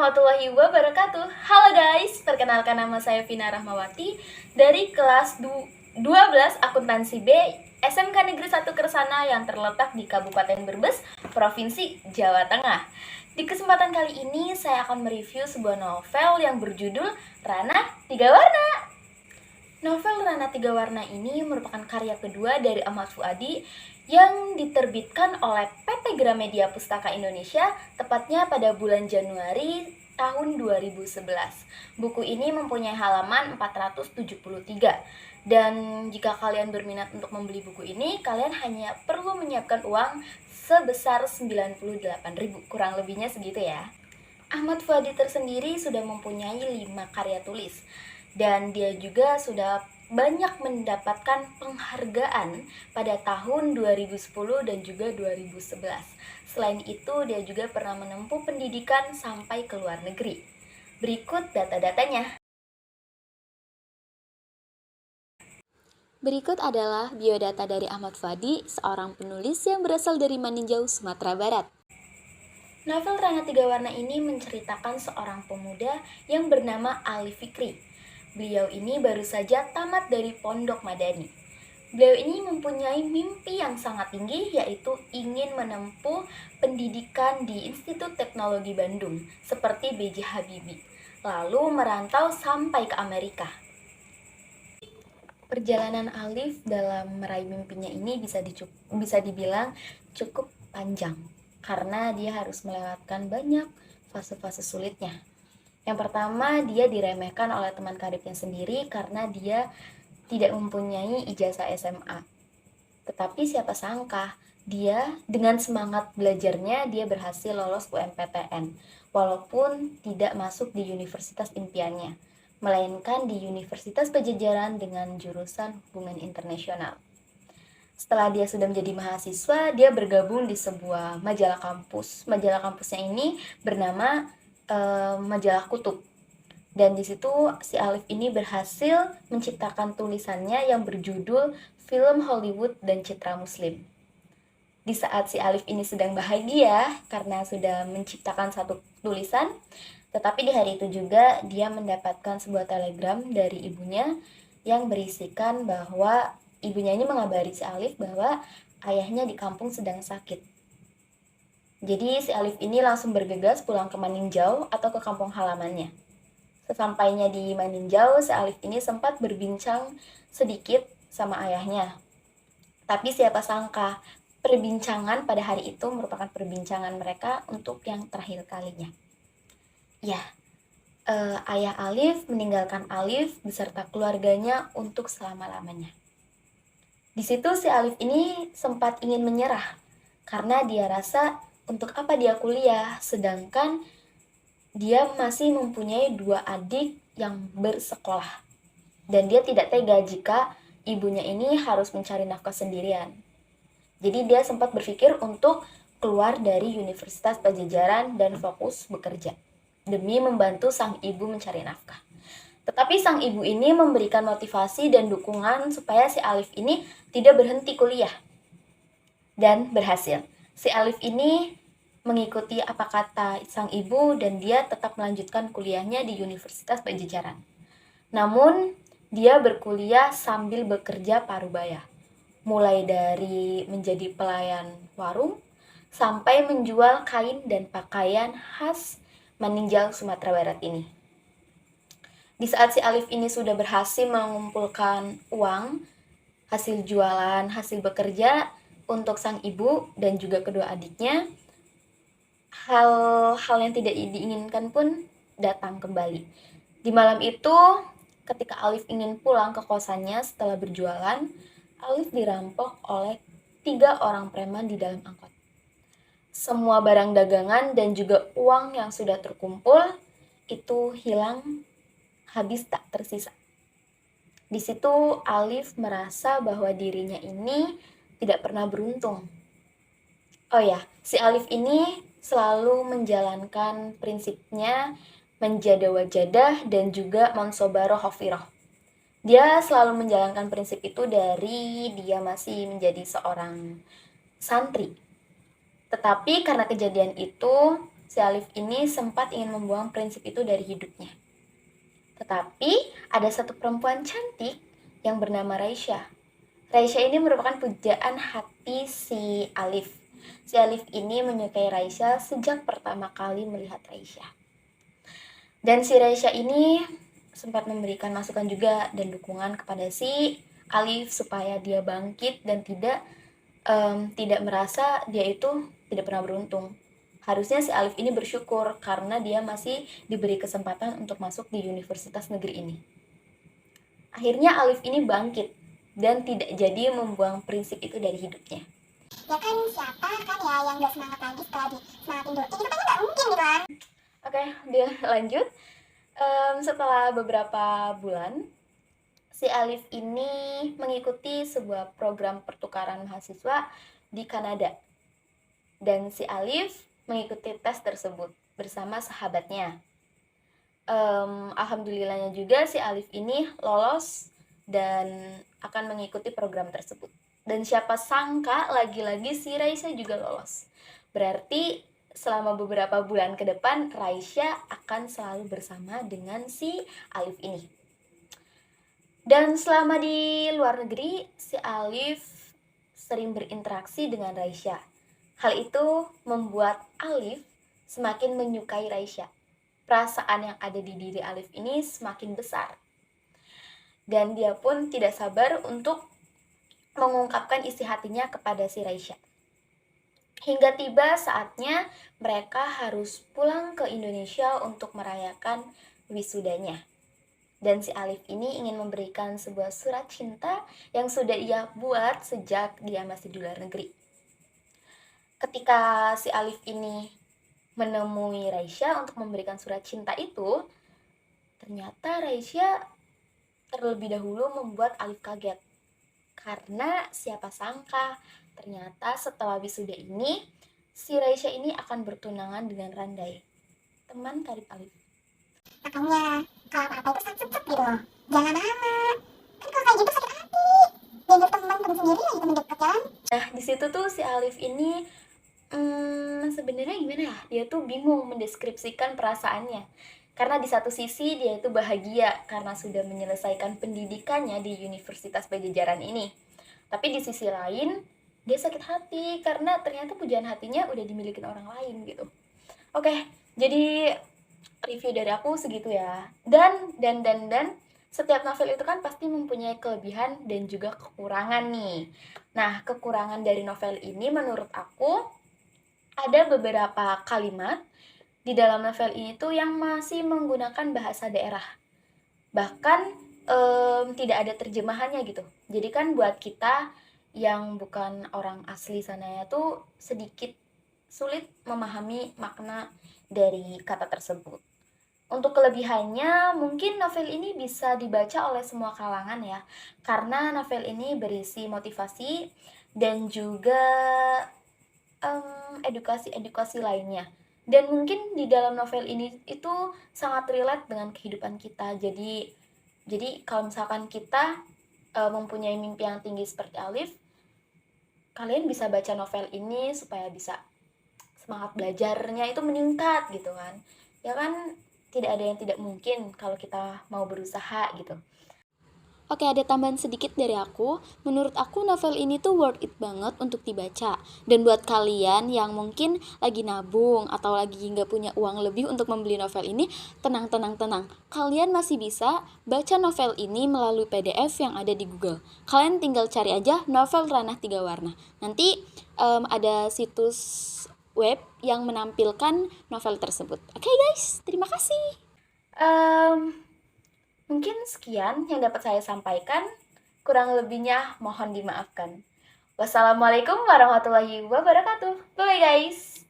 warahmatullahi wabarakatuh. Halo guys, perkenalkan nama saya Vina Rahmawati dari kelas 12 Akuntansi B SMK Negeri 1 Kersana yang terletak di Kabupaten Brebes, Provinsi Jawa Tengah. Di kesempatan kali ini saya akan mereview sebuah novel yang berjudul Ranah Tiga Warna. Novel Ranah Tiga Warna ini merupakan karya kedua dari Ahmad Fuadi yang diterbitkan oleh PT Gramedia Pustaka Indonesia tepatnya pada bulan Januari tahun 2011. Buku ini mempunyai halaman 473 dan jika kalian berminat untuk membeli buku ini, kalian hanya perlu menyiapkan uang sebesar 98.000, kurang lebihnya segitu ya. Ahmad Fuadi tersendiri sudah mempunyai 5 karya tulis dan dia juga sudah banyak mendapatkan penghargaan pada tahun 2010 dan juga 2011. Selain itu, dia juga pernah menempuh pendidikan sampai ke luar negeri. Berikut data-datanya. Berikut adalah biodata dari Ahmad Fuadi, seorang penulis yang berasal dari Maninjau, Sumatera Barat. Novel Ranah Tiga Warna ini menceritakan seorang pemuda yang bernama Ali Fikri. Beliau ini baru saja tamat dari Pondok Madani. Beliau ini mempunyai mimpi yang sangat tinggi, yaitu ingin menempuh pendidikan di Institut Teknologi Bandung, seperti B.J. Habibie, lalu merantau sampai ke Amerika. Perjalanan Alif dalam meraih mimpinya ini bisa dibilang cukup panjang, karena dia harus melewatkan banyak fase-fase sulitnya. Yang pertama, dia diremehkan oleh teman karibnya sendiri karena dia tidak mempunyai ijazah SMA. Tetapi siapa sangka, dia dengan semangat belajarnya, dia berhasil lolos UMPTN, walaupun tidak masuk di universitas impiannya, melainkan di Universitas Pajajaran dengan jurusan Hubungan Internasional. Setelah dia sudah menjadi mahasiswa, dia bergabung di sebuah majalah kampus. Majalah kampusnya ini bernama Majalah Kutub. Dan di situ si Alif ini berhasil menciptakan tulisannya yang berjudul Film Hollywood dan Citra Muslim. Di saat si Alif ini sedang bahagia karena sudah menciptakan satu tulisan, tetapi di hari itu juga dia mendapatkan sebuah telegram dari ibunya yang berisikan bahwa ibunya ini mengabari si Alif bahwa ayahnya di kampung sedang sakit. Jadi si Alif ini langsung bergegas pulang ke Maninjau atau ke kampung halamannya. Sesampainya di Maninjau, si Alif ini sempat berbincang sedikit sama ayahnya. Tapi siapa sangka, perbincangan pada hari itu merupakan perbincangan mereka untuk yang terakhir kalinya. Ya, ayah Alif meninggalkan Alif beserta keluarganya untuk selama-lamanya. Di situ si Alif ini sempat ingin menyerah, karena dia rasa untuk apa dia kuliah, sedangkan dia masih mempunyai 2 adik yang bersekolah. Dan dia tidak tega jika ibunya ini harus mencari nafkah sendirian. Jadi dia sempat berpikir untuk keluar dari Universitas Pajajaran dan fokus bekerja, demi membantu sang ibu mencari nafkah. Tetapi sang ibu ini memberikan motivasi dan dukungan supaya si Alif ini tidak berhenti kuliah. Dan berhasil. Si Alif ini mengikuti apa kata sang ibu dan dia tetap melanjutkan kuliahnya di Universitas Pajajaran. Namun, dia berkuliah sambil bekerja parubaya. Mulai dari menjadi pelayan warung sampai menjual kain dan pakaian khas Maninjau, Sumatera Barat ini. Di saat si Alif ini sudah berhasil mengumpulkan uang, hasil jualan, hasil bekerja untuk sang ibu dan juga kedua adiknya, hal-hal yang tidak diinginkan pun datang kembali. Di malam itu, ketika Alif ingin pulang ke kosannya setelah berjualan, Alif dirampok oleh 3 orang preman di dalam angkot. Semua barang dagangan dan juga uang yang sudah terkumpul itu hilang, habis tak tersisa. Di situ Alif merasa bahwa dirinya ini tidak pernah beruntung. Oh ya, si Alif ini selalu menjalankan prinsipnya menjada wajadah dan juga mansobaro hofiroh. Dia selalu menjalankan prinsip itu dari dia masih menjadi seorang santri. Tetapi karena kejadian itu, si Alif ini sempat ingin membuang prinsip itu dari hidupnya. Tetapi ada satu perempuan cantik yang bernama Raisya. Raisya ini merupakan pujaan hati si Alif. Si Alif ini menyukai Raisya sejak pertama kali melihat Raisya. Dan si Raisya ini sempat memberikan masukan juga dan dukungan kepada si Alif supaya dia bangkit dan tidak merasa dia itu tidak pernah beruntung. Harusnya si Alif ini bersyukur karena dia masih diberi kesempatan untuk masuk di universitas negeri ini. Akhirnya Alif ini bangkit dan tidak jadi membuang prinsip itu dari hidupnya. Ya kan siapa kan ya yang gak semangat lagi setelah disemangatin dulu. Itu kan gak mungkin gitu kan. Oke, dia lanjut. Setelah beberapa bulan, si Alif ini mengikuti sebuah program pertukaran mahasiswa di Kanada. Dan si Alif mengikuti tes tersebut bersama sahabatnya. Alhamdulillahnya juga si Alif ini lolos dan akan mengikuti program tersebut. Dan siapa sangka lagi-lagi si Raisya juga lolos. Berarti selama beberapa bulan ke depan Raisya akan selalu bersama dengan si Alif ini. Dan selama di luar negeri, si Alif sering berinteraksi dengan Raisya. Hal itu membuat Alif semakin menyukai Raisya. Perasaan yang ada di diri Alif ini semakin besar. Dan dia pun tidak sabar untuk mengungkapkan isi hatinya kepada si Raisya. Hingga tiba saatnya mereka harus pulang ke Indonesia untuk merayakan wisudanya. Dan si Alif ini ingin memberikan sebuah surat cinta yang sudah ia buat sejak dia masih di luar negeri. Ketika si Alif ini menemui Raisya untuk memberikan surat cinta itu, ternyata Raisya terlebih dahulu membuat Alif kaget. Karena siapa sangka ternyata setelah wisuda ini, si Raisya ini akan bertunangan dengan Randai, teman karib Alif. Makanya kalau apa itu sakit gitu loh. Jangan amat. Kan kalau kayak gitu sakit hati. Dianggap teman sendiri lagi teman dekat kan. Nah di situ tuh si Alif ini sebenarnya gimana ya? Dia tuh bingung mendeskripsikan perasaannya. Karena di satu sisi dia itu bahagia karena sudah menyelesaikan pendidikannya di Universitas Pajajaran ini. Tapi di sisi lain, dia sakit hati karena ternyata pujaan hatinya udah dimiliki orang lain gitu. Oke, jadi review dari aku segitu ya. Dan setiap novel itu kan pasti mempunyai kelebihan dan juga kekurangan nih. Nah, kekurangan dari novel ini menurut aku ada beberapa kalimat di dalam novel ini tuh yang masih menggunakan bahasa daerah. Bahkan tidak ada terjemahannya gitu. Jadi kan buat kita yang bukan orang asli sananya tuh sedikit sulit memahami makna dari kata tersebut. Untuk kelebihannya, mungkin novel ini bisa dibaca oleh semua kalangan ya. Karena novel ini berisi motivasi dan juga edukasi-edukasi lainnya. Dan mungkin di dalam novel ini itu sangat relate dengan kehidupan kita. Jadi kalau misalkan kita mempunyai mimpi yang tinggi seperti Alif, kalian bisa baca novel ini supaya bisa semangat belajarnya itu meningkat gitu kan. Ya kan tidak ada yang tidak mungkin kalau kita mau berusaha gitu. Oke, ada tambahan sedikit dari aku. Menurut aku novel ini tuh worth it banget untuk dibaca. Dan buat kalian yang mungkin lagi nabung atau lagi nggak punya uang lebih untuk membeli novel ini, tenang. Kalian masih bisa baca novel ini melalui PDF yang ada di Google. Kalian tinggal cari aja novel Ranah Tiga Warna. Nanti ada situs web yang menampilkan novel tersebut. Oke guys, terima kasih. Mungkin sekian yang dapat saya sampaikan, kurang lebihnya mohon dimaafkan. Wassalamualaikum warahmatullahi wabarakatuh. Bye guys.